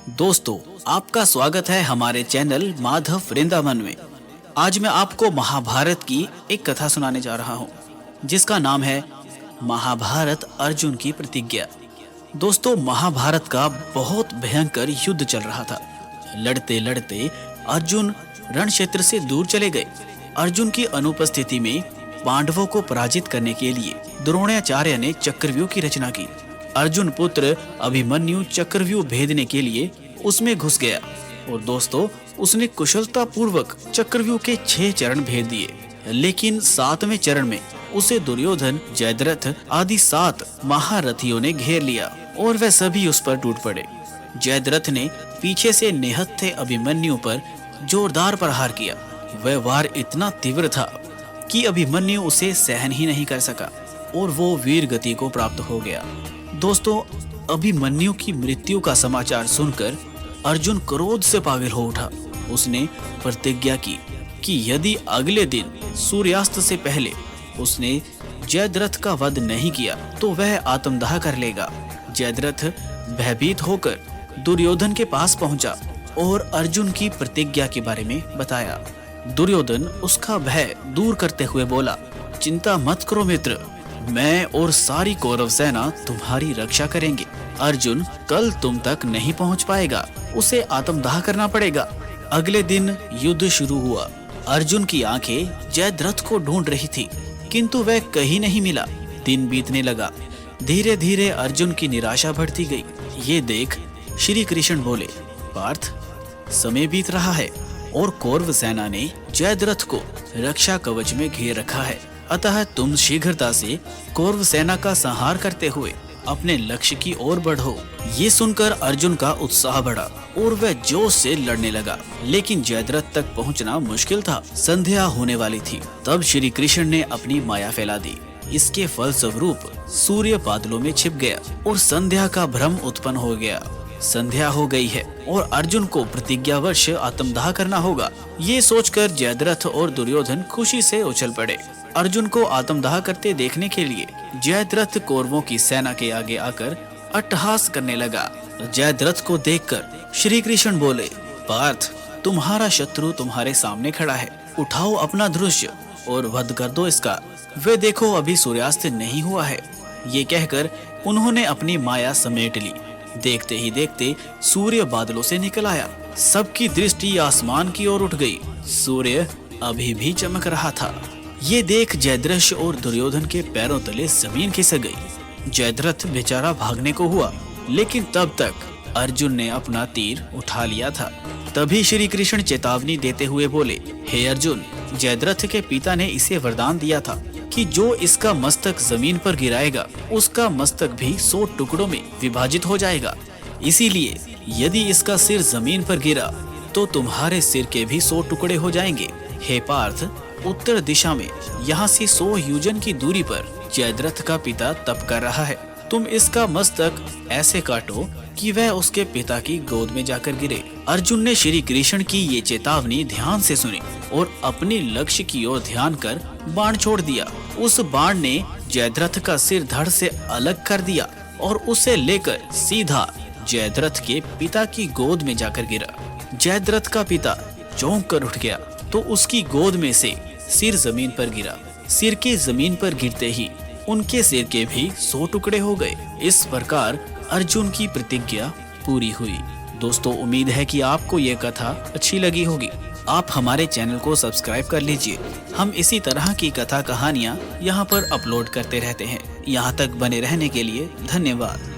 दोस्तों, आपका स्वागत है हमारे चैनल माधव वृंदावन में। आज मैं आपको महाभारत की एक कथा सुनाने जा रहा हूँ, जिसका नाम है महाभारत अर्जुन की प्रतिज्ञा। दोस्तों, महाभारत का बहुत भयंकर युद्ध चल रहा था। लड़ते लड़ते अर्जुन रण क्षेत्र से दूर चले गए। अर्जुन की अनुपस्थिति में पांडवों को पराजित करने के लिए द्रोणाचार्य ने चक्रव्यूह की रचना की। अर्जुन पुत्र अभिमन्यु चक्रव्यूह भेदने के लिए उसमें घुस गया और दोस्तों, उसने कुशलता पूर्वक चक्रव्यूह के 6 चरण भेद दिए। लेकिन 7वें चरण में उसे दुर्योधन, जयद्रथ आदि 7 महारथियों ने घेर लिया और वे सभी उस पर टूट पड़े। जयद्रथ ने पीछे से निहत्थे अभिमन्यु पर जोरदार प्रहार किया। वह वार इतना तीव्र था कि अभिमन्यु उसे सहन ही नहीं कर सका और वो वीर गति को प्राप्त हो गया। दोस्तों, अभिमन्यु की मृत्यु का समाचार सुनकर अर्जुन क्रोध से पागल हो उठा। उसने प्रतिज्ञा की कि यदि अगले दिन सूर्यास्त से पहले उसने जयद्रथ का वध नहीं किया तो वह आत्मदाह कर लेगा। जयद्रथ भयभीत होकर दुर्योधन के पास पहुंचा और अर्जुन की प्रतिज्ञा के बारे में बताया। दुर्योधन उसका भय दूर करते हुए बोला, चिंता मत करो मित्र, मैं और सारी कौरव सेना तुम्हारी रक्षा करेंगे। अर्जुन कल तुम तक नहीं पहुंच पाएगा, उसे आत्मदाह करना पड़ेगा। अगले दिन युद्ध शुरू हुआ। अर्जुन की आंखें जयद्रथ को ढूंढ रही थी, किंतु वह कहीं नहीं मिला। दिन बीतने लगा। धीरे धीरे अर्जुन की निराशा बढ़ती गई। ये देख श्री कृष्ण बोले, पार्थ, समय बीत रहा है और कौरव सेना ने जयद्रथ को रक्षा कवच में घेर रखा है। अतः तुम शीघ्रता से कौरव सेना का संहार करते हुए अपने लक्ष्य की ओर बढ़ो। ये सुनकर अर्जुन का उत्साह बढ़ा और वह जोश से लड़ने लगा। लेकिन जयद्रथ तक पहुंचना मुश्किल था। संध्या होने वाली थी। तब श्री कृष्ण ने अपनी माया फैला दी। इसके फलस्वरूप सूर्य बादलों में छिप गया और संध्या का भ्रम उत्पन्न हो गया। संध्या हो गई है और अर्जुन को प्रतिज्ञावश आत्मदाह करना होगा। ये सोचकर जयद्रथ और दुर्योधन खुशी से उछल पड़े। अर्जुन को आत्मदाह करते देखने के लिए जयद्रथ कौरवों की सेना के आगे आकर अट्टहास करने लगा। जयद्रथ को देखकर श्री कृष्ण बोले, पार्थ, तुम्हारा शत्रु तुम्हारे सामने खड़ा है। उठाओ अपना धनुष और वध कर दो इसका। वे देखो, अभी सूर्यास्त नहीं हुआ है। ये कहकर उन्होंने अपनी माया समेट ली। देखते ही देखते सूर्य बादलों से निकल आया। सबकी दृष्टि आसमान की ओर उठ गई। सूर्य अभी भी चमक रहा था। ये देख जयद्रथ और दुर्योधन के पैरों तले जमीन खिसक गई। जयद्रथ बेचारा भागने को हुआ, लेकिन तब तक अर्जुन ने अपना तीर उठा लिया था। तभी श्री कृष्ण चेतावनी देते हुए बोले, हे अर्जुन, जयद्रथ के पिता ने इसे वरदान दिया था कि जो इसका मस्तक जमीन पर गिराएगा उसका मस्तक भी 100 टुकड़ों में विभाजित हो जाएगा। इसीलिए यदि इसका सिर जमीन पर गिरा तो तुम्हारे सिर के भी 100 टुकड़े हो जाएंगे। हे पार्थ, उत्तर दिशा में यहाँ से 100 योजन की दूरी पर जयद्रथ का पिता तप कर रहा है। तुम इसका मस्तक ऐसे काटो कि वह उसके पिता की गोद में जाकर गिरे। अर्जुन ने श्री कृष्ण की ये चेतावनी ध्यान से सुनी और अपने लक्ष्य की ओर ध्यान कर बाण छोड़ दिया। उस बाण ने जयद्रथ का सिर धड़ से अलग कर दिया और उसे लेकर सीधा जयद्रथ के पिता की गोद में जाकर गिरा। जयद्रथ का पिता चौंक कर उठ गया तो उसकी गोद में से सिर जमीन पर गिरा। सिर के जमीन पर गिरते ही उनके सिर के भी 100 टुकड़े हो गए। इस प्रकार अर्जुन की प्रतिज्ञा पूरी हुई। दोस्तों, उम्मीद है कि आपको ये कथा अच्छी लगी होगी। आप हमारे चैनल को सब्सक्राइब कर लीजिए। हम इसी तरह की कथा कहानियाँ यहाँ पर अपलोड करते रहते हैं। यहाँ तक बने रहने के लिए धन्यवाद।